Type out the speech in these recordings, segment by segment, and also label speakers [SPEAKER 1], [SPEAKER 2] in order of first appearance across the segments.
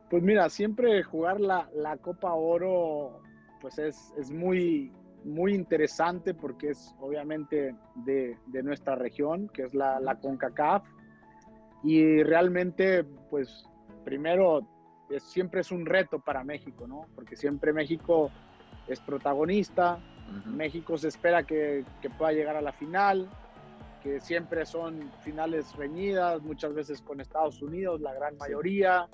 [SPEAKER 1] Pues mira, siempre jugar la Copa Oro pues es muy, muy interesante porque es obviamente de nuestra región, que es la CONCACAF, y realmente pues primero siempre es un reto para México, ¿no? Porque siempre México es protagonista,
[SPEAKER 2] Ujú.
[SPEAKER 1] México se espera que pueda llegar a la final, que siempre son finales reñidas, muchas veces con Estados Unidos, la gran
[SPEAKER 2] Sí.
[SPEAKER 1] mayoría,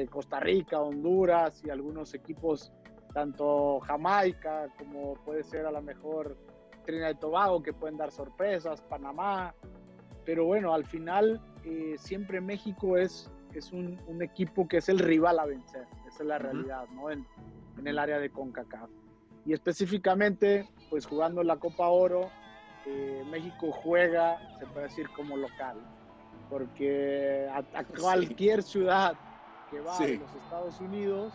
[SPEAKER 1] Costa Rica, Honduras y algunos equipos, tanto Jamaica como puede ser a lo mejor Trinidad y Tobago, que pueden dar sorpresas, Panamá, pero bueno, al final siempre México es un equipo que es el rival a vencer, esa es la
[SPEAKER 2] Ujú.
[SPEAKER 1] realidad, ¿no? En el
[SPEAKER 2] Ujú.
[SPEAKER 1] área de CONCACAF. Y específicamente, pues jugando la Copa Oro, México juega, se puede decir, como local, porque a
[SPEAKER 2] Sí,
[SPEAKER 1] cualquier ciudad que va de
[SPEAKER 2] sí.
[SPEAKER 1] los Estados Unidos,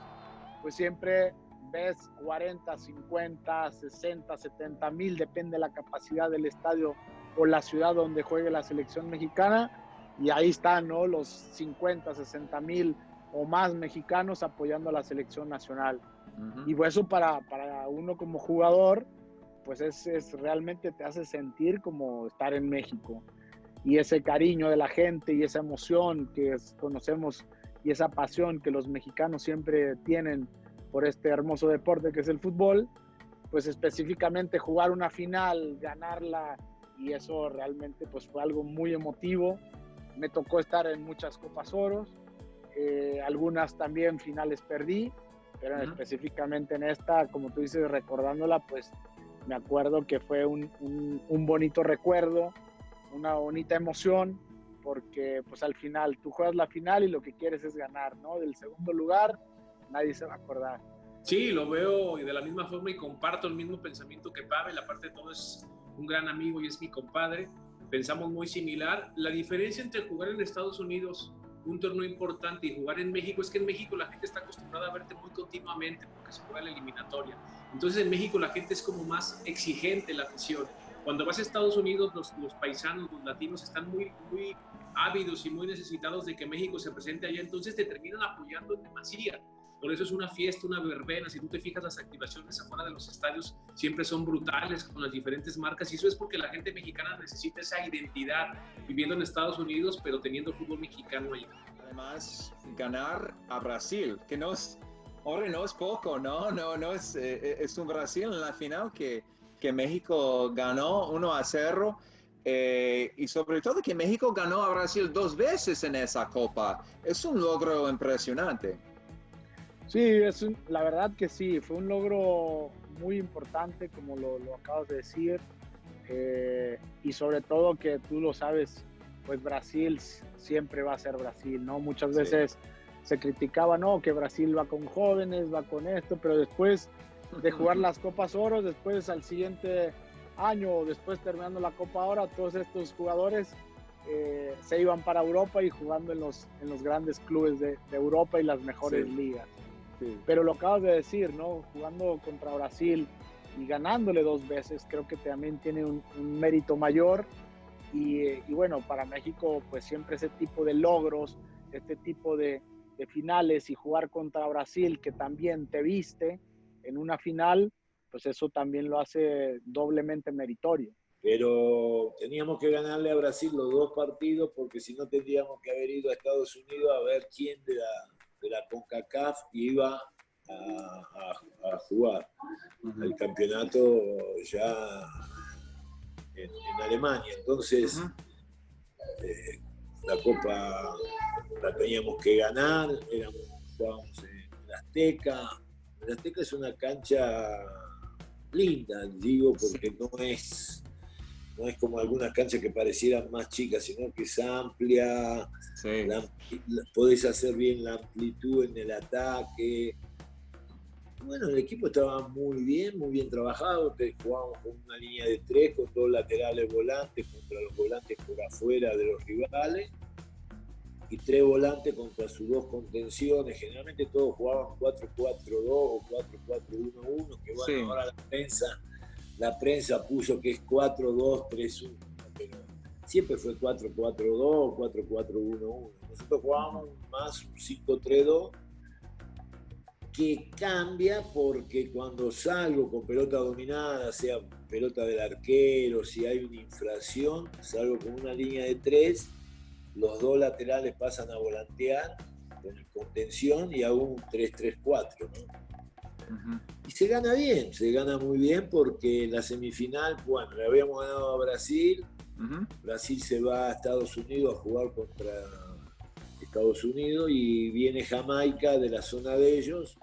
[SPEAKER 1] pues siempre ves 40, 50, 60, 70 mil, depende de la capacidad del estadio o la ciudad donde juegue la selección mexicana, y ahí están, ¿no? Los 50, 60 mil o más mexicanos apoyando a la selección nacional.
[SPEAKER 2] Ujú.
[SPEAKER 1] Y pues eso para uno como jugador, pues realmente te hace sentir como estar en México. Y ese cariño de la gente y esa emoción conocemos y esa pasión que los mexicanos siempre tienen por este hermoso deporte que es el fútbol, pues específicamente jugar una final, ganarla, y eso realmente pues fue algo muy emotivo. Me tocó estar en muchas Copas Oros, algunas también finales perdí, pero
[SPEAKER 2] Ujú.
[SPEAKER 1] específicamente en esta, como tú dices, recordándola, pues me acuerdo que fue un bonito recuerdo, una bonita emoción, porque pues al final tú juegas la final y lo que quieres es ganar, ¿no? Del segundo lugar nadie se va a acordar.
[SPEAKER 3] Sí, lo veo de la misma forma y comparto el mismo pensamiento que Pavel. Aparte de todo, es un gran amigo y es mi compadre. Pensamos muy similar. La diferencia entre jugar en Estados Unidos un torneo importante y jugar en México es que en México la gente está acostumbrada a verte muy continuamente porque se juega la eliminatoria. Entonces en México la gente es como más exigente, la afición. Cuando vas a Estados Unidos, los paisanos, los latinos están muy, muy ávidos y muy necesitados de que México se presente allá, entonces te terminan apoyando en demasía. Por eso es una fiesta, una verbena. Si tú te fijas, las activaciones afuera de los estadios siempre son brutales con las diferentes marcas, y eso es porque la gente mexicana necesita esa identidad viviendo en Estados Unidos, pero teniendo fútbol mexicano allá.
[SPEAKER 2] Además, ganar a Brasil, que no es, ahora no es poco, no es, es un Brasil en la final que México ganó 1-0, y sobre todo que México ganó a Brasil 2 veces en esa copa. Es un logro impresionante.
[SPEAKER 1] Sí, la verdad que sí, fue un logro muy importante, como lo acabas de decir, y sobre todo que tú lo sabes, pues Brasil siempre va a ser Brasil, ¿no? Muchas
[SPEAKER 2] Sí.
[SPEAKER 1] veces se criticaba, ¿no? Que Brasil va con jóvenes, va con esto, pero después de jugar las Copas Oro, después al siguiente año o después terminando la Copa Oro, todos estos jugadores se iban para Europa y jugando en los grandes clubes de Europa y las mejores
[SPEAKER 2] Sí,
[SPEAKER 1] ligas.
[SPEAKER 2] sí.
[SPEAKER 1] Pero lo acabas de decir, ¿no? Jugando contra Brasil y ganándole 2 veces, creo que también tiene un mérito mayor. Y bueno, para México, pues siempre ese tipo de logros, este tipo de finales y jugar contra Brasil, que también te viste en una final, pues eso también lo hace doblemente meritorio.
[SPEAKER 4] Pero teníamos que ganarle a Brasil los dos partidos porque si no tendríamos que haber ido a Estados Unidos a ver quién de la CONCACAF iba a jugar el
[SPEAKER 2] Ujú.
[SPEAKER 4] campeonato ya en Alemania. Entonces,
[SPEAKER 2] Ujú.
[SPEAKER 4] la Copa la teníamos que ganar, jugábamos en el Azteca. El Azteca es una cancha linda, digo, porque no es como algunas canchas que parecieran más chicas, sino que es amplia,
[SPEAKER 2] Sí.
[SPEAKER 4] podés hacer bien la amplitud en el ataque. Bueno, el equipo estaba muy bien trabajado, jugábamos con una línea de tres, con dos laterales volantes contra los volantes por afuera de los rivales, y tres volantes contra sus dos contenciones. Generalmente todos jugaban 4-4-2 o 4-4-1-1, que bueno,
[SPEAKER 2] Sí.
[SPEAKER 4] ahora la prensa puso que es 4-2-3-1, pero siempre fue 4-4-2 o 4-4-1-1. Nosotros jugábamos más un 5-3-2, que cambia porque cuando salgo con pelota dominada, sea pelota del arquero, si hay una infracción, salgo con una línea de 3, los dos laterales pasan a volantear con contención y hago un 3-3-4, ¿no? Y se gana bien, se gana muy bien porque en la semifinal, bueno, le habíamos ganado a Brasil, Brasil se va a Estados Unidos a jugar contra Estados Unidos y viene Jamaica de la zona de ellos,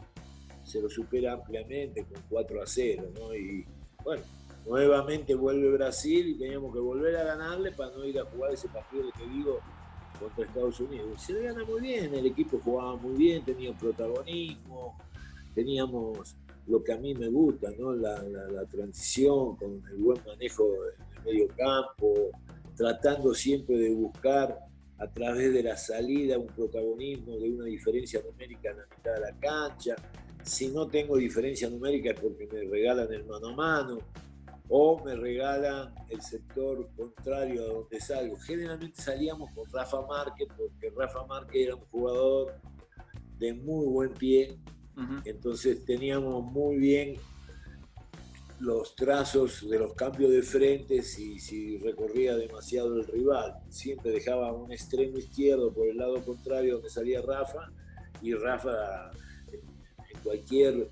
[SPEAKER 4] se lo supera ampliamente con 4-0, ¿no? Y bueno, nuevamente vuelve Brasil y teníamos que volver a ganarle para no ir a jugar ese partido que te digo contra Estados Unidos. Y se le gana muy bien, el equipo jugaba muy bien, tenía protagonismo, teníamos lo que a mí me gusta, ¿no? La transición con el buen manejo en el medio campo, tratando siempre de buscar a través de la salida un protagonismo de una diferencia numérica en la mitad de la cancha. Si no tengo diferencia numérica es porque me regalan el mano a mano o me regalan el sector contrario a donde salgo. Generalmente salíamos con Rafa Márquez porque Rafa Márquez era un jugador de muy buen pie. Entonces teníamos muy bien los trazos de los cambios de frente si recorría demasiado el rival. Siempre dejaba un extremo izquierdo por el lado contrario donde salía Rafa, y Rafa en cualquier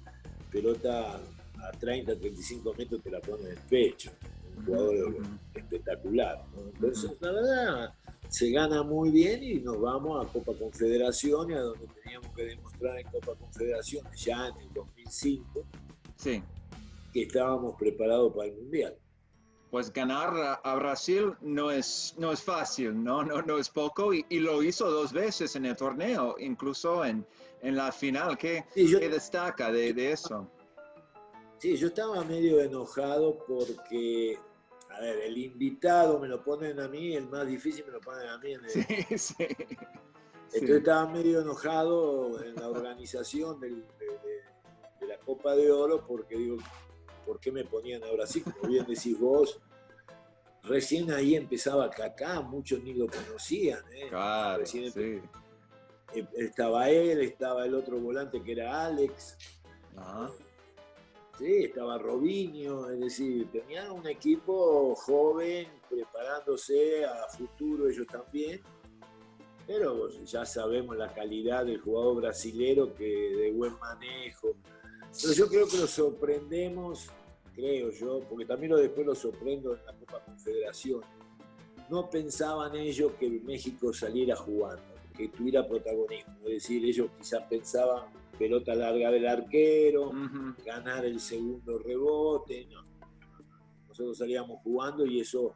[SPEAKER 4] pelota a 30, 35 metros te la pone en el pecho. Un jugador espectacular, ¿no? Entonces, la verdad, se gana muy bien y nos vamos a Copa Confederaciones, a donde teníamos que demostrar en Copa Confederaciones ya en el 2005 que estábamos preparados para el Mundial.
[SPEAKER 2] Pues ganar a Brasil no es fácil, no es poco, y lo hizo 2 veces en el torneo, incluso en la final. ¿Qué destaca de eso?
[SPEAKER 4] Sí, yo estaba medio enojado porque, a ver, el invitado me lo ponen a mí, el más difícil me lo ponen a mí. Entonces estaba medio enojado en la organización de la Copa de Oro porque digo, ¿por qué me ponían a Brasil? Como bien decís vos, recién ahí empezaba Kaká, muchos ni lo conocían.
[SPEAKER 2] Claro,
[SPEAKER 4] estaba él, estaba el otro volante que era Alex. Sí, estaba Robinho, es decir, tenían un equipo joven preparándose a futuro ellos también, pero ya sabemos la calidad del jugador brasilero, que de buen manejo. Pero yo creo que lo sorprendemos, creo yo, porque también después lo sorprendo en la Copa Confederación. No pensaban ellos que México saliera jugando, que tuviera protagonismo, es decir, ellos quizás pensaban pelota larga del arquero, ganar el segundo rebote. No. Nosotros salíamos jugando y eso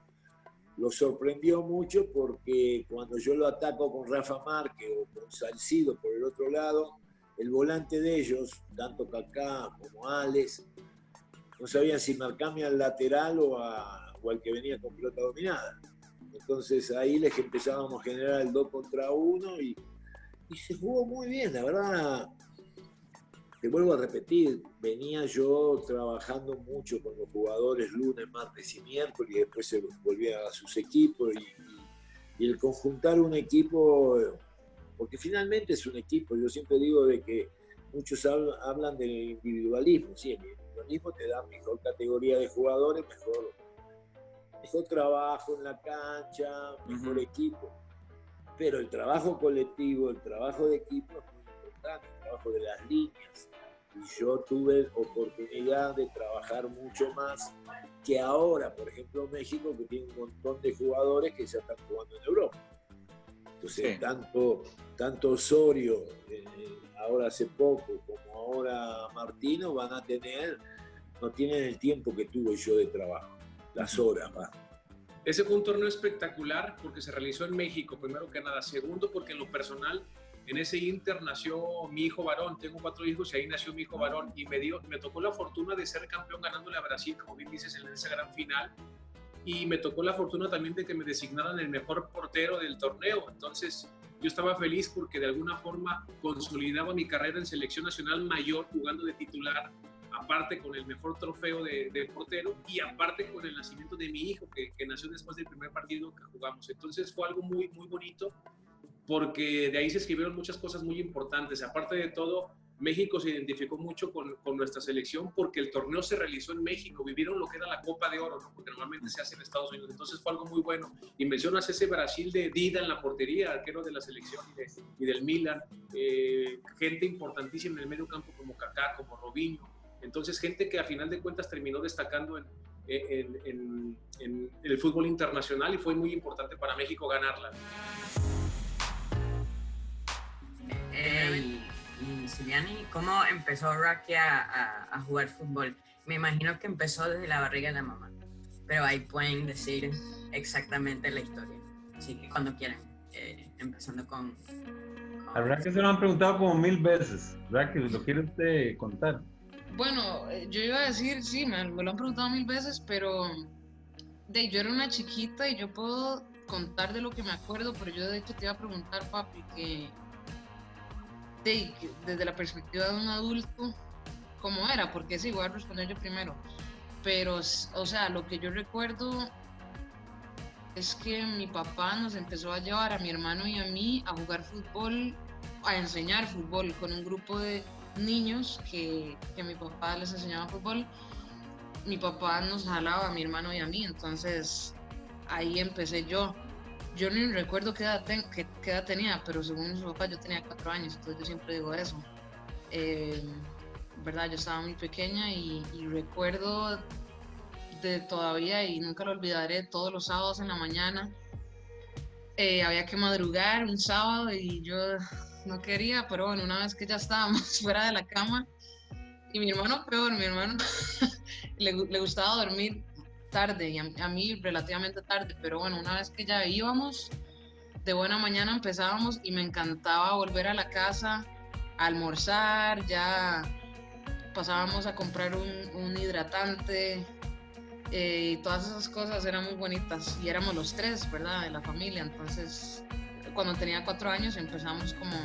[SPEAKER 4] lo sorprendió mucho porque cuando yo lo ataco con Rafa Márquez o con Salcido por el otro lado, el volante de ellos, tanto Kaká como Alex, no sabían si marcarme al lateral o al que venía con pelota dominada. Entonces ahí les empezábamos a generar el 2 contra 1 y se jugó muy bien, la verdad. Te vuelvo a repetir, venía yo trabajando mucho con los jugadores lunes, martes y miércoles, y después se volvían a sus equipos y el conjuntar un equipo, porque finalmente es un equipo. Yo siempre digo de que muchos hablan del individualismo. Sí, el individualismo te da mejor categoría de jugadores, mejor trabajo en la cancha, mejor equipo, pero el trabajo colectivo, el trabajo de equipo es muy importante, el trabajo de las líneas. Y yo tuve oportunidad de trabajar mucho más que ahora, por ejemplo, México, que tiene un montón de jugadores que ya están jugando en Europa. Entonces, tanto Osorio, ahora hace poco, como ahora Martino, no tienen el tiempo que tuve yo de trabajo, las horas más.
[SPEAKER 3] Ese fue un torneo espectacular porque se realizó en México, primero que nada. Segundo, porque en lo personal, en ese Inter nació mi hijo varón. Tengo 4 hijos y ahí nació mi hijo varón. Y me tocó la fortuna de ser campeón ganándole a Brasil, como bien dices, en esa gran final. Y me tocó la fortuna también de que me designaran el mejor portero del torneo. Entonces, yo estaba feliz porque de alguna forma consolidaba mi carrera en selección nacional mayor, jugando de titular, aparte con el mejor trofeo de portero y aparte con el nacimiento de mi hijo que nació después del primer partido que jugamos. Entonces fue algo muy, muy bonito porque de ahí se escribieron muchas cosas muy importantes. Aparte de todo, México se identificó mucho con nuestra selección porque el torneo se realizó en México, vivieron lo que era la Copa de Oro, ¿no? Porque normalmente se hace en Estados Unidos, entonces fue algo muy bueno. Y mencionas ese Brasil de Dida en la portería, arquero de la selección y del Milan, gente importantísima en el medio campo como Kaká, como Robinho, entonces gente que a final de cuentas terminó destacando en el fútbol internacional y fue muy importante para México ganarla.
[SPEAKER 5] Y Siliani, ¿cómo empezó Raque a jugar fútbol? Me imagino que empezó desde la barriga de la mamá, pero ahí pueden decir exactamente la historia. Así que cuando quieran, empezando con...
[SPEAKER 6] A Raque se lo han preguntado como 1000 veces. Raque, ¿lo quiere usted contar?
[SPEAKER 7] Bueno, yo iba a decir, sí, me lo han preguntado 1000 veces, pero yo era una chiquita y yo puedo contar de lo que me acuerdo, pero yo de hecho te iba a preguntar, papi, que desde la perspectiva de un adulto, ¿cómo era? Porque sí, voy a responder yo primero. Pero, o sea, lo que yo recuerdo es que mi papá nos empezó a llevar a mi hermano y a mí a jugar fútbol, a enseñar fútbol con un grupo de niños que mi papá les enseñaba fútbol. Mi papá nos jalaba a mi hermano y a mí, entonces ahí empecé yo. Yo ni recuerdo qué edad tenía, pero según mi papá yo tenía 4 años, entonces yo siempre digo eso. ¿Verdad? Yo estaba muy pequeña y recuerdo de todavía, y nunca lo olvidaré, todos los sábados en la mañana había que madrugar un sábado y yo no quería, pero bueno, una vez que ya estábamos fuera de la cama, y mi hermano peor, mi hermano le gustaba dormir tarde y a mí relativamente tarde, pero bueno, una vez que ya íbamos, de buena mañana empezábamos y me encantaba volver a la casa a almorzar, ya pasábamos a comprar un hidratante y todas esas cosas eran muy bonitas y éramos los 3, ¿verdad? De la familia, entonces cuando tenía 4 años empezamos como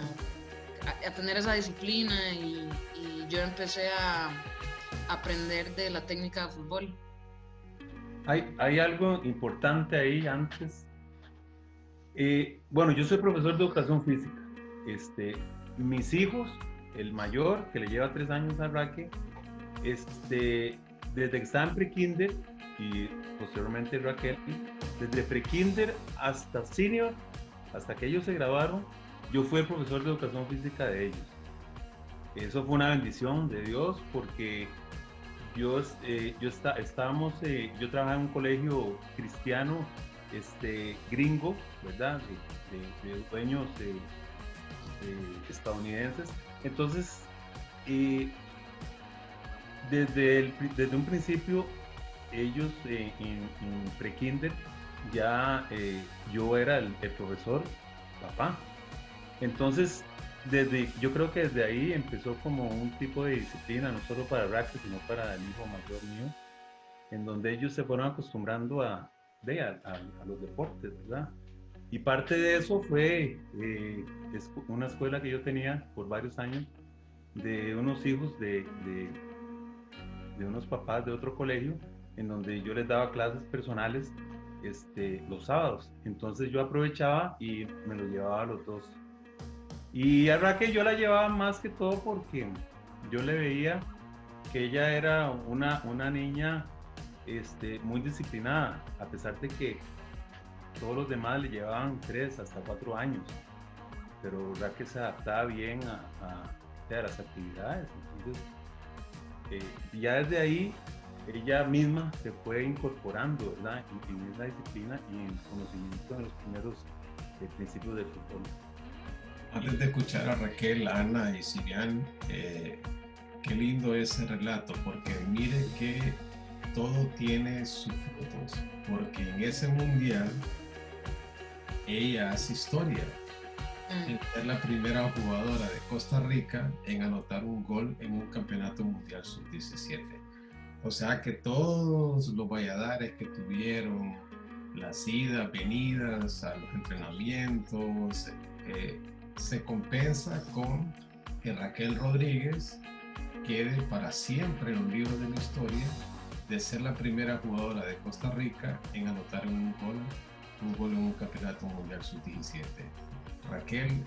[SPEAKER 7] a tener esa disciplina y yo empecé a aprender de la técnica de fútbol.
[SPEAKER 6] Hay algo importante ahí antes. Bueno, yo soy profesor de educación física. Mis hijos, el mayor, que le lleva 3 años a Raque, desde que estaba en pre-kinder y posteriormente Raquel, desde pre-kinder hasta senior, hasta que ellos se graduaron, yo fui el profesor de educación física de ellos. Eso fue una bendición de Dios porque yo trabajaba en un colegio cristiano gringo, ¿verdad? De dueños estadounidenses. Entonces, desde un principio, ellos en pre-kinder ya yo era el profesor, papá. Entonces, yo creo que desde ahí empezó como un tipo de disciplina, no solo para Raque, sino para el hijo mayor mío, en donde ellos se fueron acostumbrando a los deportes, ¿verdad? Y parte de eso fue una escuela que yo tenía por varios años, de unos hijos de unos papás de otro colegio, en donde yo les daba clases personales los sábados. Entonces yo aprovechaba y me lo llevaba a los dos. Y a Raquel yo la llevaba más que todo porque yo le veía que ella era una niña muy disciplinada, a pesar de que todos los demás le llevaban 3 hasta 4 años, pero Raquel se adaptaba bien a las actividades. Entonces ya desde ahí ella misma se fue incorporando, ¿verdad? en esa disciplina y en conocimiento de los primeros principios del fútbol.
[SPEAKER 8] Antes de escuchar a Raquel, Ana y Silian, qué lindo ese relato, porque mire que todo tiene sus frutos, porque en ese mundial ella hace historia. Es la primera jugadora de Costa Rica en anotar un gol en un campeonato mundial sub-17. O sea que todos los Valladares que tuvieron las idas, venidas a los entrenamientos, se compensa con que Raquel Rodríguez quede para siempre en los libros de la historia de ser la primera jugadora de Costa Rica en anotar un gol en un campeonato mundial sub-17. Raquel,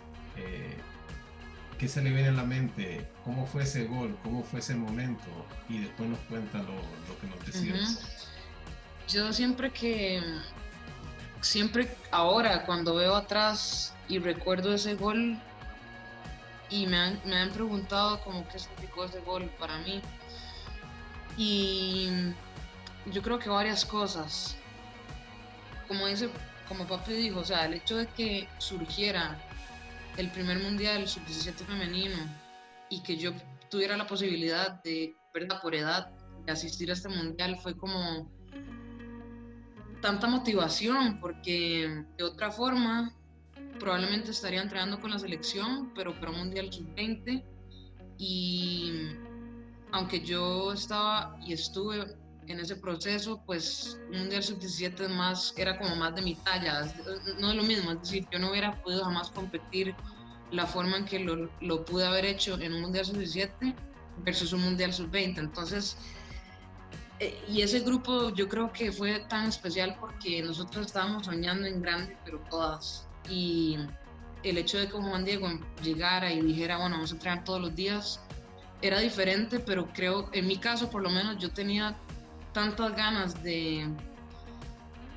[SPEAKER 8] ¿qué se le viene a la mente? ¿Cómo fue ese gol? ¿Cómo fue ese momento? Y después nos cuenta lo que nos decías.
[SPEAKER 7] Yo siempre ahora cuando veo atrás y recuerdo ese gol y me han preguntado como qué significó ese gol para mí, y yo creo que varias cosas, como papi dijo, o sea, el hecho de que surgiera el primer mundial sub-17 femenino y que yo tuviera la posibilidad de, ¿verdad?, por edad, de asistir a este mundial, fue como tanta motivación, porque de otra forma probablemente estaría entrenando con la selección, pero para un mundial sub-20, y aunque yo estaba y estuve en ese proceso, pues un mundial sub-17 era como más de mi talla, no es lo mismo, es decir, yo no hubiera podido jamás competir la forma en que lo pude haber hecho en un mundial sub-17 versus un mundial sub-20, entonces, y ese grupo yo creo que fue tan especial porque nosotros estábamos soñando en grande, pero todas, y el hecho de que Juan Diego llegara y dijera, bueno, vamos a entrenar todos los días, era diferente, pero creo, en mi caso por lo menos, yo tenía tantas ganas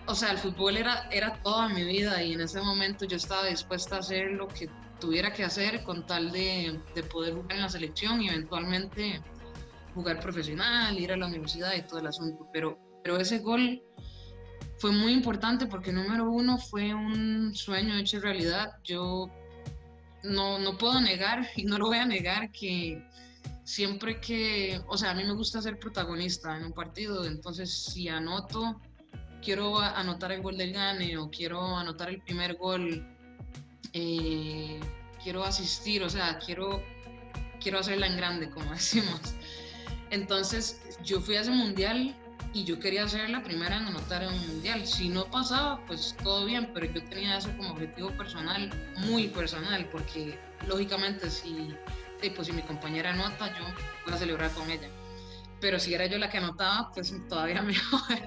[SPEAKER 7] o sea, el fútbol era toda mi vida, y en ese momento yo estaba dispuesta a hacer lo que tuviera que hacer con tal de poder jugar en la selección y eventualmente jugar profesional, ir a la universidad y todo el asunto, pero ese gol fue muy importante porque número uno fue un sueño hecho realidad. Yo no puedo negar y no lo voy a negar que siempre o sea, a mí me gusta ser protagonista en un partido, entonces si quiero anotar el gol del gane o quiero anotar el primer gol, quiero asistir, o sea, quiero hacerla en grande, como decimos. Entonces yo fui a ese mundial y yo quería ser la primera en anotar en un mundial. Si no pasaba, pues todo bien, pero yo tenía eso como objetivo personal, muy personal, porque lógicamente si mi compañera anota, yo voy a celebrar con ella. Pero si era yo la que anotaba, pues todavía mejor.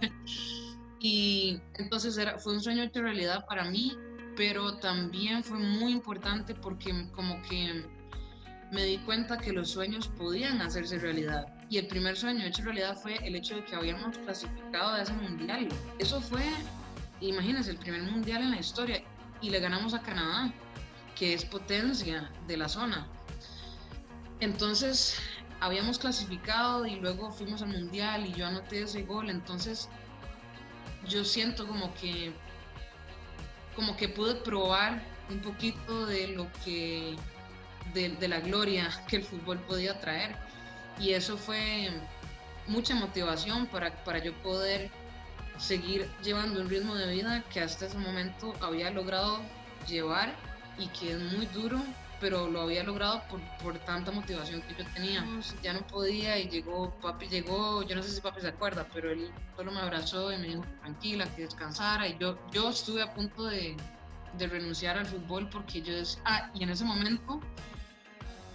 [SPEAKER 7] Y entonces fue un sueño hecho realidad para mí, pero también fue muy importante porque como que me di cuenta que los sueños podían hacerse realidad. Y el primer sueño hecho realidad fue el hecho de que habíamos clasificado a ese mundial. Eso fue, imagínense, el primer mundial en la historia, y le ganamos a Canadá, que es potencia de la zona. Entonces habíamos clasificado y luego fuimos al mundial y yo anoté ese gol, entonces yo siento como que pude probar un poquito de lo que de la gloria que el fútbol podía traer, y eso fue mucha motivación para yo poder seguir llevando un ritmo de vida que hasta ese momento había logrado llevar, y que es muy duro, pero lo había logrado por tanta motivación que yo tenía. Ya no podía, y papi llegó, yo no sé si papi se acuerda, pero él solo me abrazó y me dijo que tranquila, que descansara, y yo estuve a punto de renunciar al fútbol porque yo decía, y en ese momento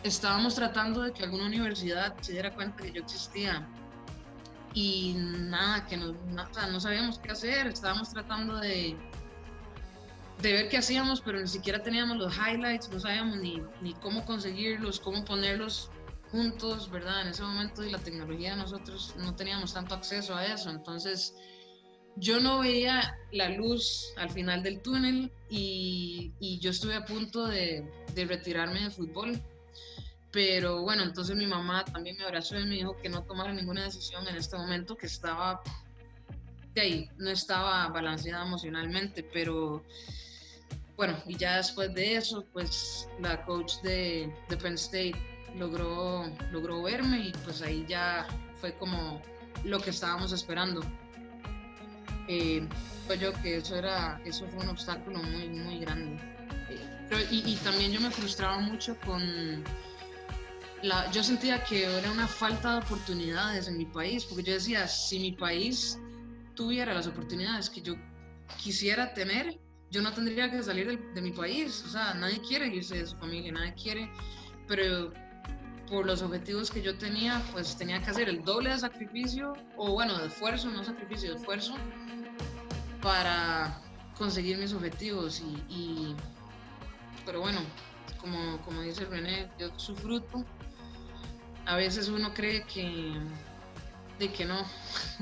[SPEAKER 7] estábamos tratando de que alguna universidad se diera cuenta que yo existía, y nada, o sea, no sabíamos qué hacer, estábamos tratando de ver qué hacíamos, pero ni siquiera teníamos los highlights, no sabíamos ni cómo conseguirlos, cómo ponerlos juntos, ¿verdad? En ese momento de la tecnología nosotros no teníamos tanto acceso a eso, entonces yo no veía la luz al final del túnel, y yo estuve a punto de retirarme del fútbol, pero bueno, entonces mi mamá también me abrazó y me dijo que no tomara ninguna decisión en este momento, que estaba de ahí, no estaba balanceada emocionalmente, pero bueno, y ya después de eso, pues la coach de Penn State logró verme, y pues ahí ya fue como lo que estábamos esperando. Yo que eso fue un obstáculo muy, muy grande. Y también yo me frustraba mucho yo sentía que era una falta de oportunidades en mi país, porque yo decía, si mi país tuviera las oportunidades que yo quisiera tener, yo no tendría que salir de mi país. O sea, nadie quiere irse de su familia, nadie quiere, pero por los objetivos que yo tenía, pues tenía que hacer el doble de sacrificio, o bueno, de esfuerzo, no sacrificio, de esfuerzo, para conseguir mis objetivos, pero bueno, como dice René, dio su fruto. A veces uno cree que no,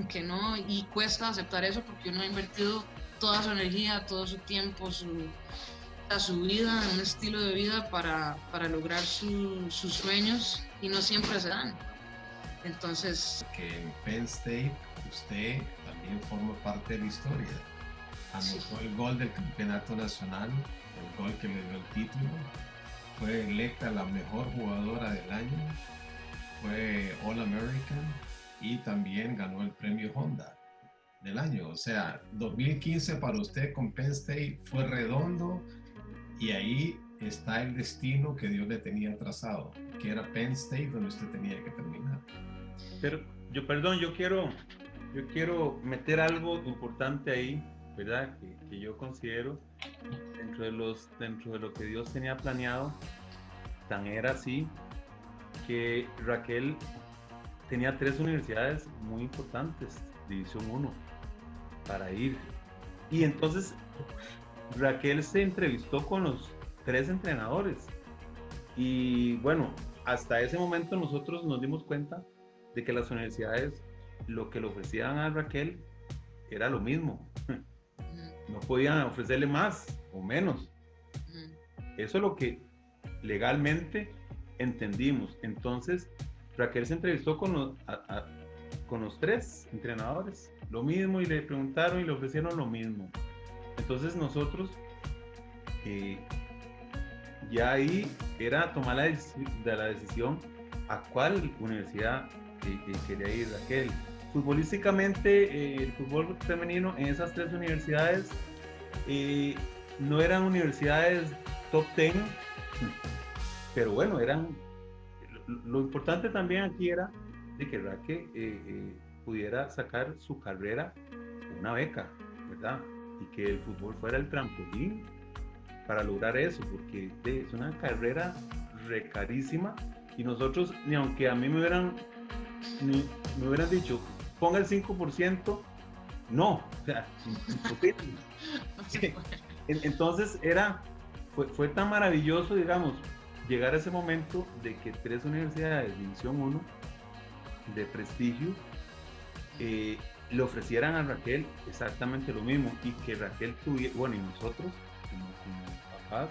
[SPEAKER 7] que no, y cuesta aceptar eso porque uno ha invertido toda su energía, todo su tiempo, su vida, un estilo de vida para lograr sus sueños, y no siempre se dan. Entonces...
[SPEAKER 8] Que en Penn State usted también forma parte de la historia. Anotó el gol del campeonato nacional, el gol que le dio el título. Fue electa la mejor jugadora del año. Fue All American y también ganó el premio Honda del año. O sea, 2015 para usted con Penn State fue redondo, y ahí está el destino que Dios le tenía trazado, que era Penn State donde usted tenía que terminar.
[SPEAKER 6] Pero yo quiero meter algo importante ahí, ¿verdad? Que yo considero dentro de lo que Dios tenía planeado. Tan era así que Raquel tenía 3 universidades muy importantes, División 1, para ir. Y entonces Raquel se entrevistó con los 3 entrenadores. Y bueno, hasta ese momento nosotros nos dimos cuenta de que las universidades lo que le ofrecían a Raquel era lo mismo. No podían ofrecerle más o menos. Eso es lo que legalmente entendimos. Entonces Raquel se entrevistó con los 3 entrenadores, lo mismo, y le preguntaron y le ofrecieron lo mismo. Entonces nosotros ya ahí era tomar la decisión a cuál universidad quería ir Raquel. Futbolísticamente, el fútbol femenino en esas 3 universidades no eran universidades top 10, pero bueno, lo importante también aquí era de que Raquel pudiera sacar su carrera con una beca, ¿verdad? Y que el fútbol fuera el trampolín para lograr eso, porque es una carrera carísima, y nosotros, ni aunque a mí me hubieran dicho ponga el 5%, no, o sea, imposible. Entonces fue tan maravilloso, digamos, llegar a ese momento de que 3 universidades de División 1 de prestigio le ofrecieran a Raquel exactamente lo mismo, y que Raquel tuviera, bueno, y nosotros como papás,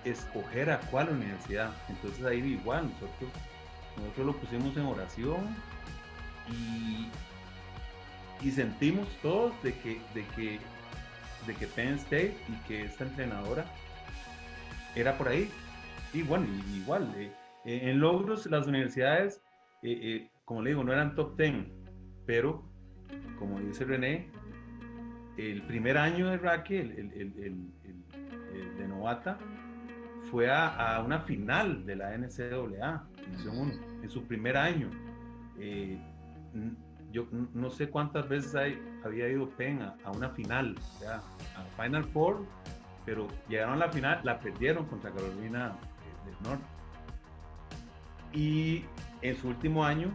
[SPEAKER 6] escoger a cuál universidad. Entonces ahí igual nosotros lo pusimos en oración, y sentimos todos de que Penn State y que esta entrenadora era por ahí. Y bueno, igual en logros las universidades, como le digo, no eran top 10, pero como dice René, el primer año de Raquel, el de novata, fue a una final de la NCAA División 1 en su primer año. Yo no sé cuántas veces había ido Penn a una final, o sea, a Final Four, pero llegaron a la final, la perdieron contra Carolina del Norte. Y en su último año,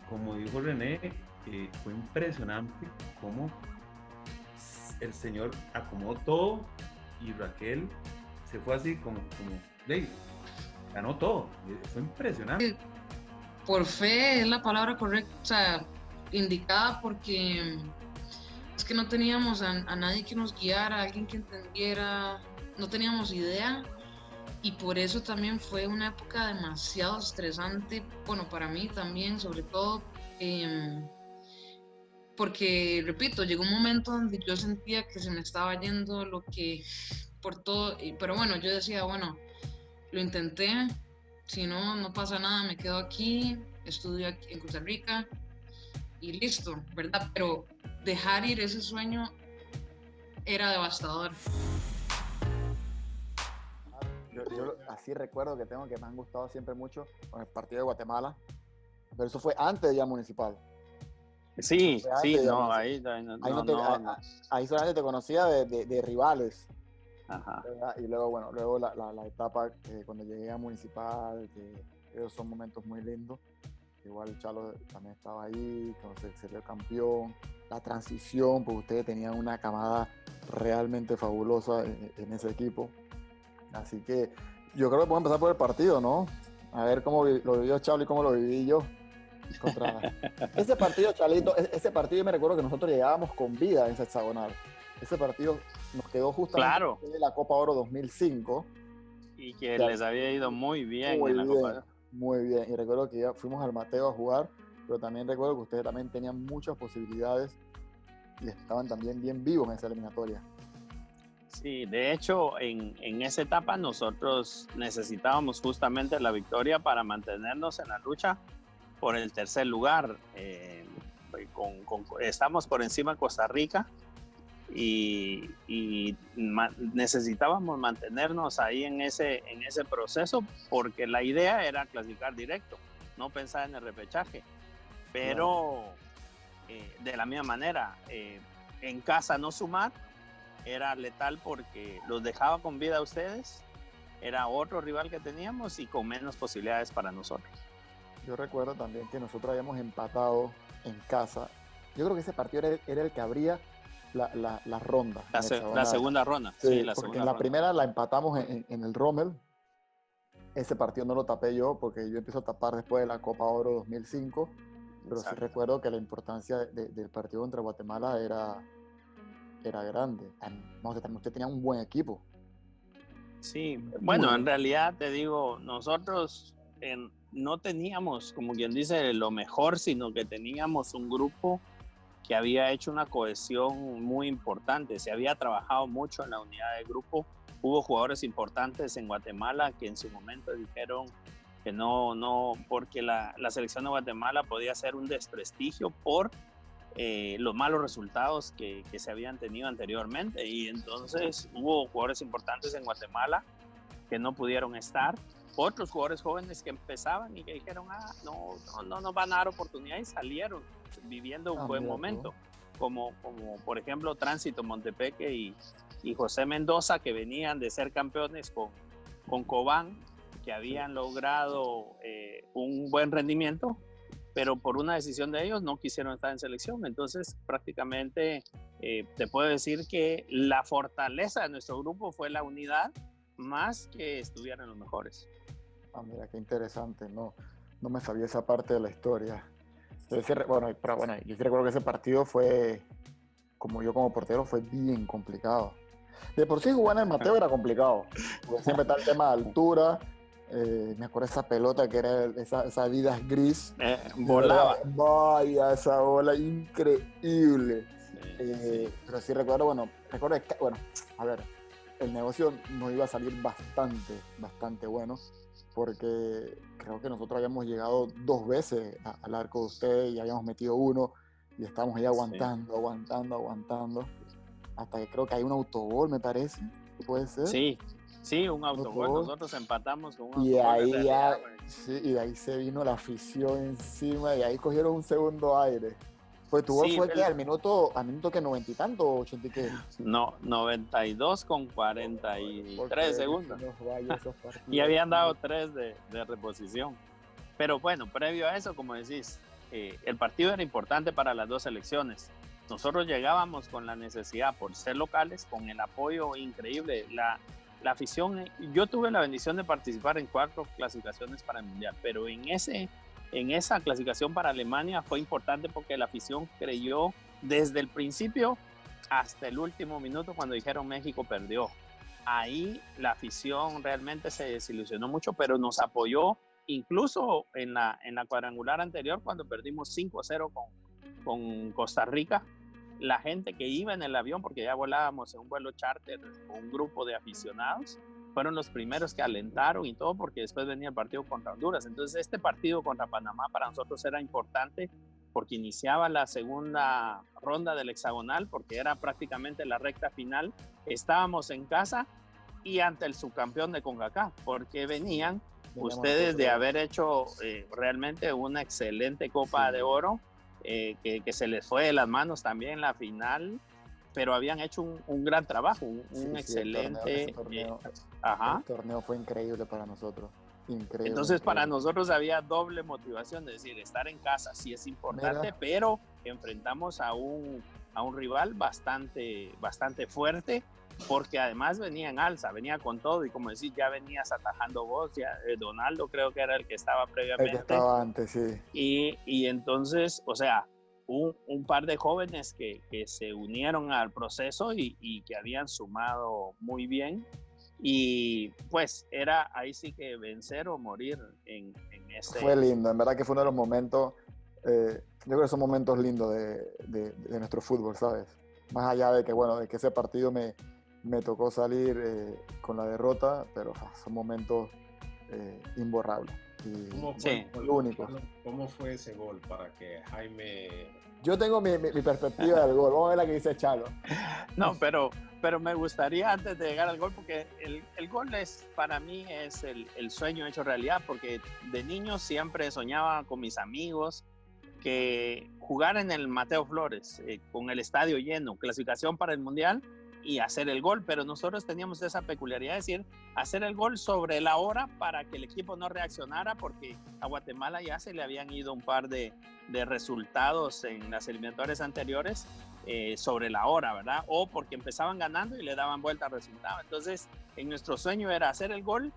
[SPEAKER 6] como dijo René, fue impresionante cómo el señor acomodó todo, y Raquel se fue así como ganó todo. Fue impresionante.
[SPEAKER 7] Por fe es la palabra correcta, o sea, indicada, porque es que no teníamos a nadie que nos guiara, alguien que entendiera, no teníamos idea, y por eso también fue una época demasiado estresante, bueno, para mí también, sobre todo, porque, repito, llegó un momento donde yo sentía que se me estaba yendo lo que, por todo, pero bueno, yo decía, bueno, lo intenté, si no pasa nada, me quedo aquí, estudio aquí en Costa Rica y listo, ¿verdad? Pero dejar ir ese sueño era devastador.
[SPEAKER 9] Yo así recuerdo que me han gustado siempre mucho con el partido de Guatemala, pero eso fue antes de ya municipal.
[SPEAKER 10] Sí, no,
[SPEAKER 9] ahí solamente te conocía de rivales.
[SPEAKER 10] Ajá.
[SPEAKER 9] Y luego la etapa cuando llegué a municipal, que esos son momentos muy lindos. Igual Chalo también estaba ahí, cuando se salió campeón, la transición, porque ustedes tenían una camada realmente fabulosa en ese equipo. Así que yo creo que podemos empezar por el partido, ¿no? A ver cómo lo vivió Chalo y cómo lo viví yo. Ese partido, Chalito, ese partido yo me recuerdo que nosotros llegábamos con vida en ese hexagonal. Ese partido nos quedó justamente de la Copa Oro 2005.
[SPEAKER 10] Y que les había ido muy bien en la Copa Oro.
[SPEAKER 9] Muy bien. Y recuerdo que ya fuimos al Mateo a jugar, pero también recuerdo que ustedes también tenían muchas posibilidades y estaban también bien vivos en esa eliminatoria.
[SPEAKER 10] Sí, de hecho, en esa etapa nosotros necesitábamos justamente la victoria para mantenernos en la lucha por el tercer lugar. Estamos por encima de Costa Rica y necesitábamos mantenernos ahí en ese proceso, porque la idea era clasificar directo, no pensar en el repechaje. Pero de la misma manera, en casa no sumar era letal, porque los dejaba con vida a ustedes, era otro rival que teníamos y con menos posibilidades para nosotros.
[SPEAKER 9] Yo recuerdo también que nosotros habíamos empatado en casa. Yo creo que ese partido era el que abría la ronda.
[SPEAKER 10] La segunda ronda.
[SPEAKER 9] Sí, porque en la primera la empatamos en el Rommel. Ese partido no lo tapé yo, porque yo empiezo a tapar después de la Copa Oro 2005. Pero Exacto. Sí recuerdo que la importancia del partido contra Guatemala era grande. Usted tenía un buen equipo.
[SPEAKER 10] Sí, bueno, en realidad te digo, nosotros no teníamos, como quien dice, lo mejor, sino que teníamos un grupo que había hecho una cohesión muy importante. Se había trabajado mucho en la unidad de grupo. Hubo jugadores importantes en Guatemala que en su momento dijeron que no, porque la selección de Guatemala podía ser un desprestigio por los malos resultados que se habían tenido anteriormente, y entonces hubo jugadores importantes en Guatemala que no pudieron estar, otros jugadores jóvenes que empezaban y que dijeron no nos van a dar oportunidad, y salieron viviendo un buen momento, como por ejemplo Tránsito Montepeque y José Mendoza, que venían de ser campeones con Cobán, que habían logrado un buen rendimiento, pero por una decisión de ellos no quisieron estar en selección. Entonces prácticamente te puedo decir que la fortaleza de nuestro grupo fue la unidad, más que estuvieran los mejores.
[SPEAKER 9] Mira, qué interesante, no me sabía esa parte de la historia. Yo sí recuerdo que ese partido fue, como portero, fue bien complicado. De por sí jugar en el Mateo era complicado, porque siempre está el tema de altura. Me acuerdo esa pelota que era esa Adidas gris.
[SPEAKER 10] Volaba.
[SPEAKER 9] Vaya, esa bola increíble. Sí. Pero sí recuerdo a ver, el negocio nos iba a salir bastante bueno, porque creo que nosotros habíamos llegado 2 veces al arco de ustedes y habíamos metido 1 y estábamos ahí aguantando, hasta que creo que hay un autogol, me parece, ¿puede ser?
[SPEAKER 10] Sí, un autogol. Nosotros empatamos con un
[SPEAKER 9] y
[SPEAKER 10] autogol.
[SPEAKER 9] Y de ahí se vino la afición encima y ahí cogieron un segundo aire. Pues tu gol fue al minuto que 90 y tanto, 80 y qué.
[SPEAKER 10] No, 92 con 43 segundos. Y habían dado 3 de reposición. Pero bueno, previo a eso, como decís, el partido era importante para las dos selecciones. Nosotros llegábamos con la necesidad, por ser locales, con el apoyo increíble. La afición, yo tuve la bendición de participar en 4 clasificaciones para el Mundial, pero en esa clasificación para Alemania fue importante porque la afición creyó desde el principio hasta el último minuto cuando dijeron México perdió. Ahí la afición realmente se desilusionó mucho, pero nos apoyó incluso en la cuadrangular anterior, cuando perdimos 5-0 con Costa Rica. La gente que iba en el avión, porque ya volábamos en un vuelo charter con un grupo de aficionados, fueron los primeros que alentaron y todo, porque después venía el partido contra Honduras. Entonces este partido contra Panamá para nosotros era importante porque iniciaba la segunda ronda del hexagonal, porque era prácticamente la recta final. Estábamos en casa y ante el subcampeón de CONCACAF, porque venían ustedes de haber hecho realmente una excelente Copa de Oro, que se les fue de las manos también la final, pero habían hecho un gran trabajo, un excelente...
[SPEAKER 9] El torneo fue increíble para nosotros. Increíble.
[SPEAKER 10] Entonces para nosotros había doble motivación, de decir, estar en casa sí es importante, pero enfrentamos a un rival bastante fuerte, porque además venía en alza, venía con todo, y como decís, ya venías atajando vos, ya Donaldo creo que era el que estaba previamente.
[SPEAKER 9] El que estaba antes, sí.
[SPEAKER 10] Y entonces, o sea, un par de jóvenes que se unieron al proceso y que habían sumado muy bien, y pues era ahí sí que vencer o morir en ese...
[SPEAKER 9] Fue lindo, en verdad que fue uno de los momentos, yo creo que son momentos lindos de nuestro fútbol, ¿sabes? Más allá de que, bueno, de que ese partido me tocó salir con la derrota, pero son momentos imborrables y únicos.
[SPEAKER 8] ¿Cómo fue ese gol para que Jaime...
[SPEAKER 9] Yo tengo mi perspectiva del gol, vamos a ver la que dice Chalo.
[SPEAKER 10] No, pero me gustaría antes de llegar al gol, porque el gol para mí es el sueño hecho realidad, porque de niño siempre soñaba con mis amigos que jugar en el Mateo Flores, con el estadio lleno, clasificación para el Mundial y hacer el gol, pero nosotros teníamos esa peculiaridad de decir, hacer el gol sobre la hora para que el equipo no reaccionara, porque a Guatemala ya se le habían ido un par de resultados en las eliminatorias anteriores sobre la hora, ¿verdad? O porque empezaban ganando y le daban vuelta al resultado. Entonces, en nuestro sueño era hacer el gol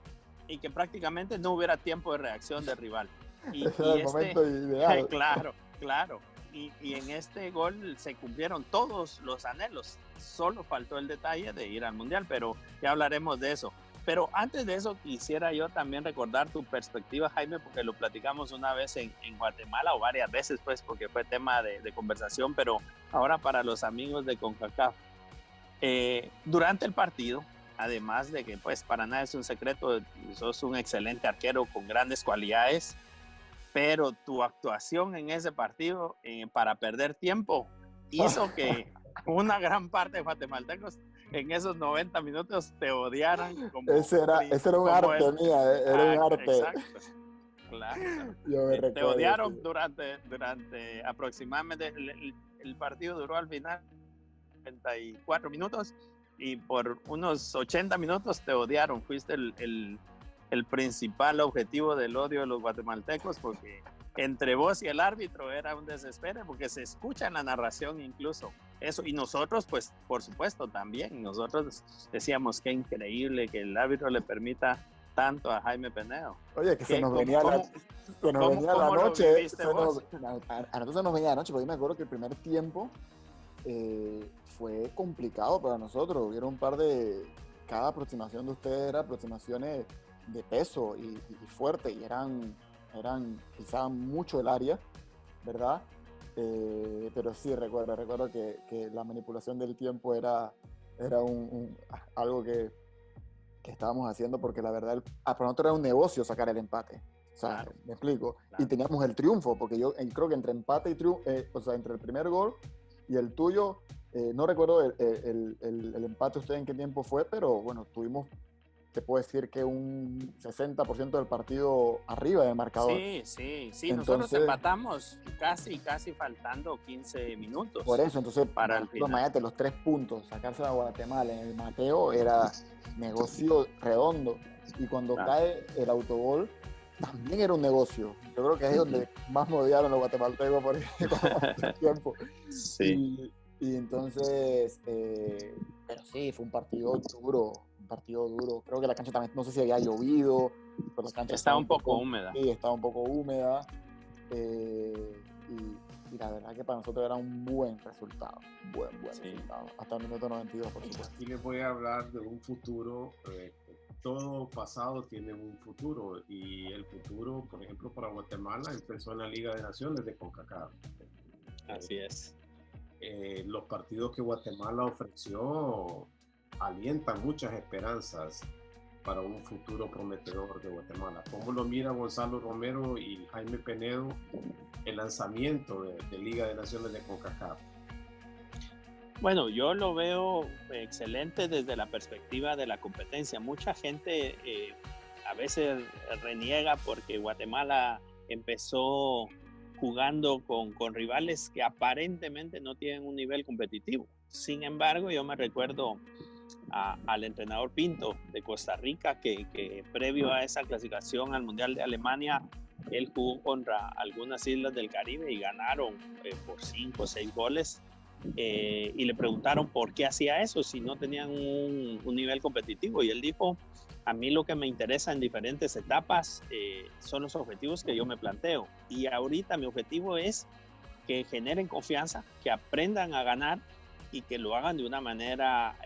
[SPEAKER 10] y que prácticamente no hubiera tiempo de reacción del rival.
[SPEAKER 9] Ese era el momento ideal.
[SPEAKER 10] Claro. Y en este gol se cumplieron todos los anhelos. Solo faltó el detalle de ir al Mundial, pero ya hablaremos de eso. Pero antes de eso quisiera yo también recordar tu perspectiva, Jaime, porque lo platicamos una vez en Guatemala, o varias veces, pues, porque fue tema de conversación, pero ahora para los amigos de CONCACAF. Durante el partido, además de que, pues, para nada es un secreto, sos un excelente arquero con grandes cualidades, pero tu actuación en ese partido para perder tiempo hizo que una gran parte de guatemaltecos en esos 90 minutos te odiaran.
[SPEAKER 9] Ese era un arte mía, era un arte.
[SPEAKER 10] Exacto, claro. Te odiaron durante aproximadamente, el partido duró al final 94 minutos y por unos 80 minutos te odiaron. Fuiste el principal objetivo del odio de los guatemaltecos, porque entre vos y el árbitro era un desespero, porque se escucha en la narración incluso eso, y nosotros pues por supuesto también, nosotros decíamos qué increíble que el árbitro le permita tanto a Jaime Penedo.
[SPEAKER 9] Oye, que se nos venía la noche, a nosotros se nos venía la noche, porque yo me acuerdo que el primer tiempo fue complicado para nosotros, hubieron un par de, cada aproximación de ustedes era aproximaciones de peso y fuerte, y eran pisaban mucho el área, ¿verdad? Pero sí, recuerdo que la manipulación del tiempo era algo que estábamos haciendo, porque la verdad para nosotros era un negocio sacar el empate. O sea, claro, me explico. Claro. Y teníamos el triunfo, porque yo creo que entre empate y triunfo, o sea, entre el primer gol y el tuyo, no recuerdo el empate usted en qué tiempo fue, pero bueno, tuvimos, te puedo decir que un 60% del partido arriba del marcador.
[SPEAKER 10] Sí. Entonces, nosotros empatamos casi faltando 15 minutos.
[SPEAKER 9] Por eso, entonces, para el final. Imagínate, los 3 puntos, sacarse a Guatemala en el Mateo era negocio redondo. Y cuando cae el autogol, también era un negocio. Yo creo que es ahí donde más me odiaron los guatemaltecos por el tiempo.
[SPEAKER 10] Sí.
[SPEAKER 9] Y entonces, pero sí, fue un partido duro. Creo que la cancha también, no sé si había llovido, pero la cancha
[SPEAKER 10] estaba un poco húmeda.
[SPEAKER 9] Sí, estaba un poco húmeda. Y la verdad que para nosotros era un buen resultado. Buen resultado. Hasta el minuto 92, por supuesto.
[SPEAKER 8] Aquí les voy a hablar de un futuro. Todo pasado tiene un futuro. Y el futuro, por ejemplo, para Guatemala empezó en la Liga de Naciones de CONCACAF.
[SPEAKER 10] Así es.
[SPEAKER 8] Los partidos que Guatemala ofreció alientan muchas esperanzas para un futuro prometedor de Guatemala. ¿Cómo lo mira Gonzalo Romero y Jaime Penedo el lanzamiento de Liga de Naciones de CONCACAF?
[SPEAKER 10] Bueno, yo lo veo excelente desde la perspectiva de la competencia. Mucha gente a veces reniega porque Guatemala empezó jugando con rivales que aparentemente no tienen un nivel competitivo. Sin embargo, yo me recuerdo al entrenador Pinto de Costa Rica, que previo a esa clasificación al Mundial de Alemania, él jugó contra algunas islas del Caribe y ganaron por 5 o 6 goles. y le preguntaron por qué hacía eso si no tenían un nivel competitivo, y él dijo: a mí lo que me interesa en diferentes etapas son los objetivos que yo me planteo, y ahorita mi objetivo es que generen confianza, que aprendan a ganar y que lo hagan de una manera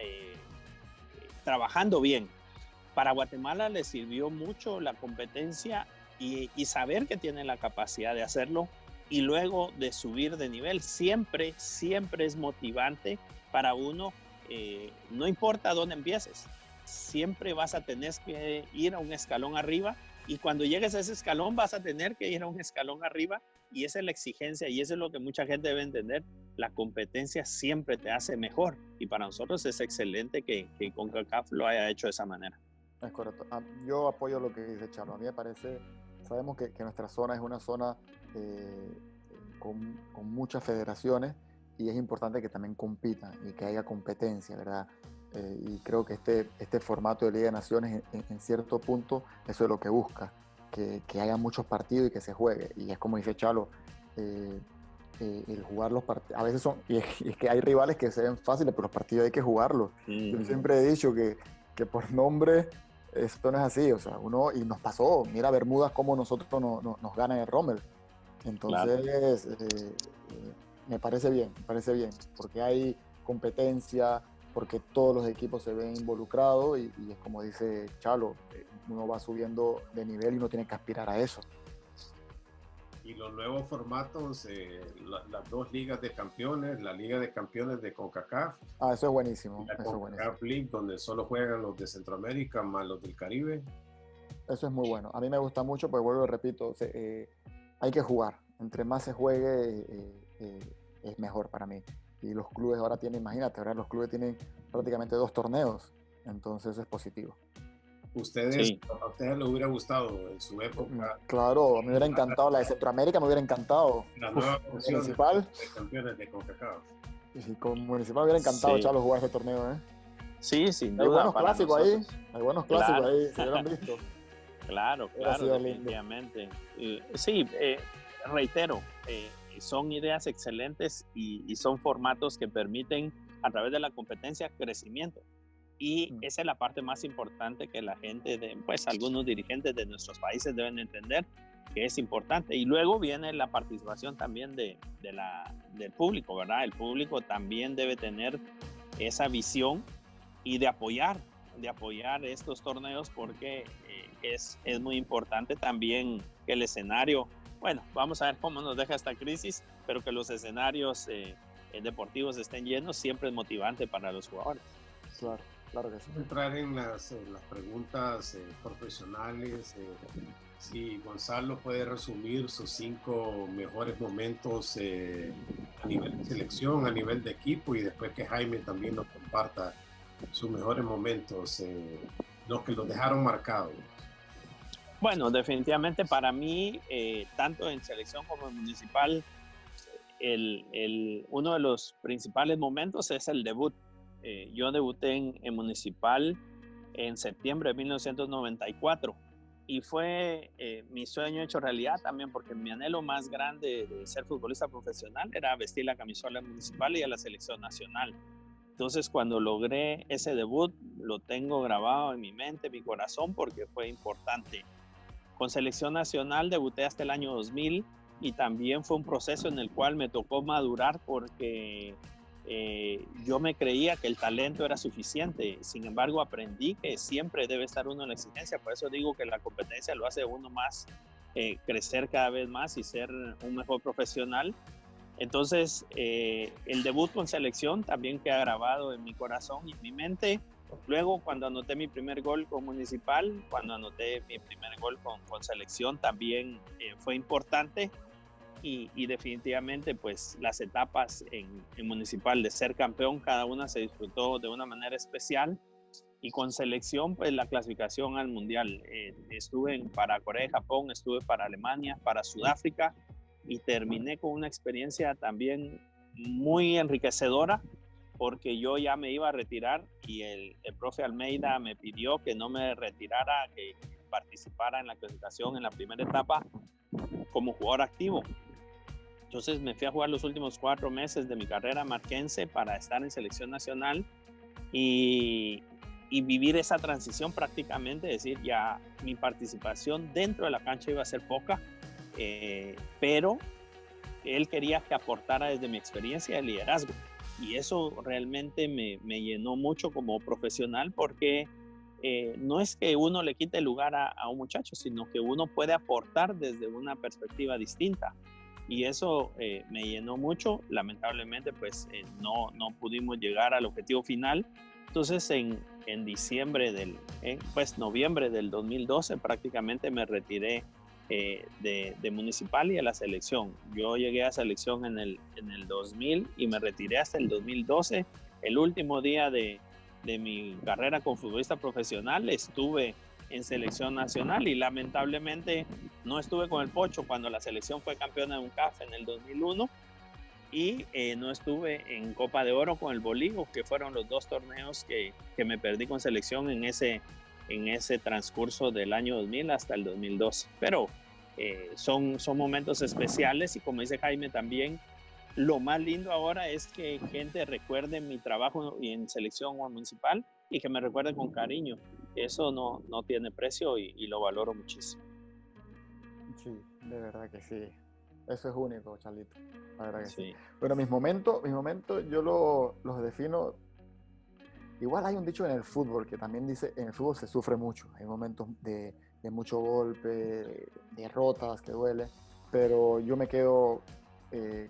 [SPEAKER 10] trabajando bien. Para Guatemala le sirvió mucho la competencia y saber que tienen la capacidad de hacerlo, y luego de subir de nivel. Siempre es motivante para uno, no importa dónde empieces, siempre vas a tener que ir a un escalón arriba, y cuando llegues a ese escalón vas a tener que ir a un escalón arriba, y esa es la exigencia, y eso es lo que mucha gente debe entender. La competencia siempre te hace mejor, y para nosotros es excelente que CONCACAF lo haya hecho de esa manera.
[SPEAKER 9] Es correcto. Yo apoyo lo que dice Chalo. A mí me parece, sabemos que nuestra zona es una zona con muchas federaciones, y es importante que también compitan y que haya competencia, ¿verdad? Y creo que este formato de Liga de Naciones, en cierto punto, eso es lo que busca, que haya muchos partidos y que se juegue. Y es como dice Chalo, el jugar los partidos, a veces son, y es que hay rivales que se ven fáciles, pero los partidos hay que jugarlos. Yo siempre he dicho que por nombre esto no es así, o sea, y nos pasó, mira Bermudas cómo nosotros nos ganan el Rommel. Entonces, me parece bien, porque hay competencia, porque todos los equipos se ven involucrados, y es como dice Chalo, uno va subiendo de nivel y uno tiene que aspirar a eso.
[SPEAKER 8] Y los nuevos formatos, las dos ligas de campeones, la Liga de Campeones de CONCACAF.
[SPEAKER 9] Eso es buenísimo.
[SPEAKER 8] La CONCACAF League, donde solo juegan los de Centroamérica más los del Caribe.
[SPEAKER 9] Eso es muy bueno. A mí me gusta mucho, pues vuelvo y repito, hay que jugar. Entre más se juegue, es mejor para mí. Y los clubes ahora tienen, imagínate, ahora los clubes tienen prácticamente 2 torneos. Entonces eso es positivo.
[SPEAKER 8] ¿A ustedes les hubiera gustado en su época?
[SPEAKER 9] Claro, me hubiera encantado. La de Centroamérica me hubiera encantado.
[SPEAKER 8] La nueva
[SPEAKER 9] Municipal
[SPEAKER 8] de campeones de CONCACAF.
[SPEAKER 9] Sí, con Municipal me hubiera encantado, Chalo, jugar ese torneo, ¿eh?
[SPEAKER 10] Sí, sin duda.
[SPEAKER 9] Hay buenos clásicos ahí. Hay buenos clásicos ahí, se hubieran visto.
[SPEAKER 10] Claro, definitivamente. Sí, reitero, son ideas excelentes y son formatos que permiten, a través de la competencia, crecimiento. Y esa es la parte más importante que la gente, pues algunos dirigentes de nuestros países deben entender, que es importante. Y luego viene la participación también del público, ¿verdad? El público también debe tener esa visión y de apoyar estos torneos, porque es muy importante también que el escenario, bueno, vamos a ver cómo nos deja esta crisis, pero que los escenarios deportivos estén llenos siempre es motivante para los jugadores.
[SPEAKER 9] Claro que sí.
[SPEAKER 8] Entrar en las preguntas profesionales. Si Gonzalo puede resumir sus 5 mejores momentos a nivel de selección, a nivel de equipo, y después que Jaime también nos comparta sus mejores momentos, los que los dejaron marcados.
[SPEAKER 10] Bueno, definitivamente para mí, tanto en selección como en municipal, uno de los principales momentos es el debut. Yo debuté en municipal en septiembre de 1994 y fue mi sueño hecho realidad también, porque mi anhelo más grande de ser futbolista profesional era vestir la camisola municipal y a la selección nacional. Entonces, cuando logré ese debut, lo tengo grabado en mi mente, en mi corazón, porque fue importante. Con selección nacional debuté hasta el año 2000 y también fue un proceso en el cual me tocó madurar, porque yo me creía que el talento era suficiente. Sin embargo, aprendí que siempre debe estar uno en la exigencia. Por eso digo que la competencia lo hace a uno más crecer cada vez más y ser un mejor profesional. Entonces, el debut con selección también queda grabado en mi corazón y en mi mente. Luego, cuando anoté mi primer gol con municipal, cuando anoté mi primer gol con selección, también fue importante. Y definitivamente, pues, las etapas en municipal de ser campeón, cada una se disfrutó de una manera especial. Y con selección, pues, la clasificación al mundial. Estuve para Corea y Japón, estuve para Alemania, para Sudáfrica, y terminé con una experiencia también muy enriquecedora, porque yo ya me iba a retirar y el profe Almeida me pidió que no me retirara, que participara en la clasificación en la primera etapa como jugador activo. Entonces me fui a jugar los últimos 4 meses de mi carrera marquense para estar en selección nacional y vivir esa transición prácticamente, decir, ya mi participación dentro de la cancha iba a ser poca, pero él quería que aportara desde mi experiencia de liderazgo. Y eso realmente me llenó mucho como profesional, porque no es que uno le quite el lugar a un muchacho, sino que uno puede aportar desde una perspectiva distinta. Y eso me llenó mucho. Lamentablemente, pues no pudimos llegar al objetivo final. Entonces, en noviembre del 2012, prácticamente me retiré de Municipal y a la selección. Yo llegué a selección en el 2000 y me retiré hasta el 2012. El último día de mi carrera como futbolista profesional estuve en selección nacional y lamentablemente no estuve con el Pocho cuando la selección fue campeona de UNCAF en el 2001 y no estuve en Copa de Oro con el Bolívar, que fueron los 2 torneos que me perdí con selección en ese transcurso del año 2000 hasta el 2012. Pero son momentos especiales y, como dice Jaime también, lo más lindo ahora es que gente recuerde mi trabajo en selección municipal y que me recuerde con cariño. Eso no tiene precio y lo valoro muchísimo.
[SPEAKER 9] Sí, de verdad que sí. Eso es único, Charlito. La verdad que sí. Bueno, mis momentos yo los defino. Igual hay un dicho en el fútbol que también dice, en el fútbol se sufre mucho. Hay momentos de mucho golpe, de derrotas que duele, pero yo me quedo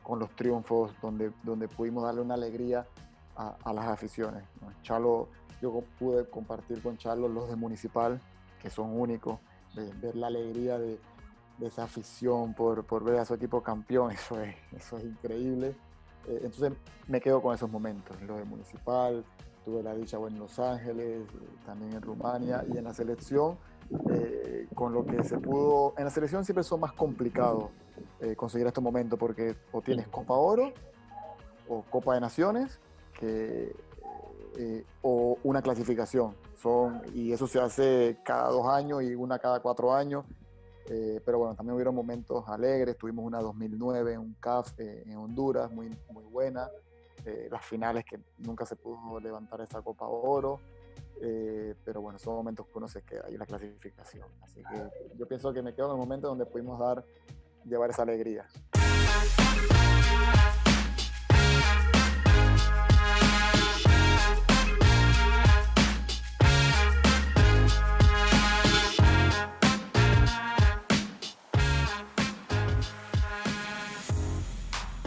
[SPEAKER 9] con los triunfos donde pudimos darle una alegría a las aficiones, ¿no? Chalo, yo pude compartir con Charlo los de Municipal, que son únicos, ver la alegría de esa afición por ver a su equipo campeón, eso es increíble. Entonces me quedo con esos momentos, los de Municipal. Tuve la dicha en Los Ángeles, también en Rumania y en la selección, con lo que se pudo. En la selección siempre son más complicados conseguir estos momentos porque o tienes Copa Oro o Copa de Naciones o una clasificación. Y eso se hace cada 2 años y una cada 4 años. Pero bueno, también hubieron momentos alegres. Tuvimos una 2009 en un CAF en Honduras, muy, muy buena. Las finales que nunca se pudo levantar esa Copa Oro, pero bueno, son momentos que uno se queda y la clasificación. Así que yo pienso que me quedo en el momento donde pudimos llevar esa alegría.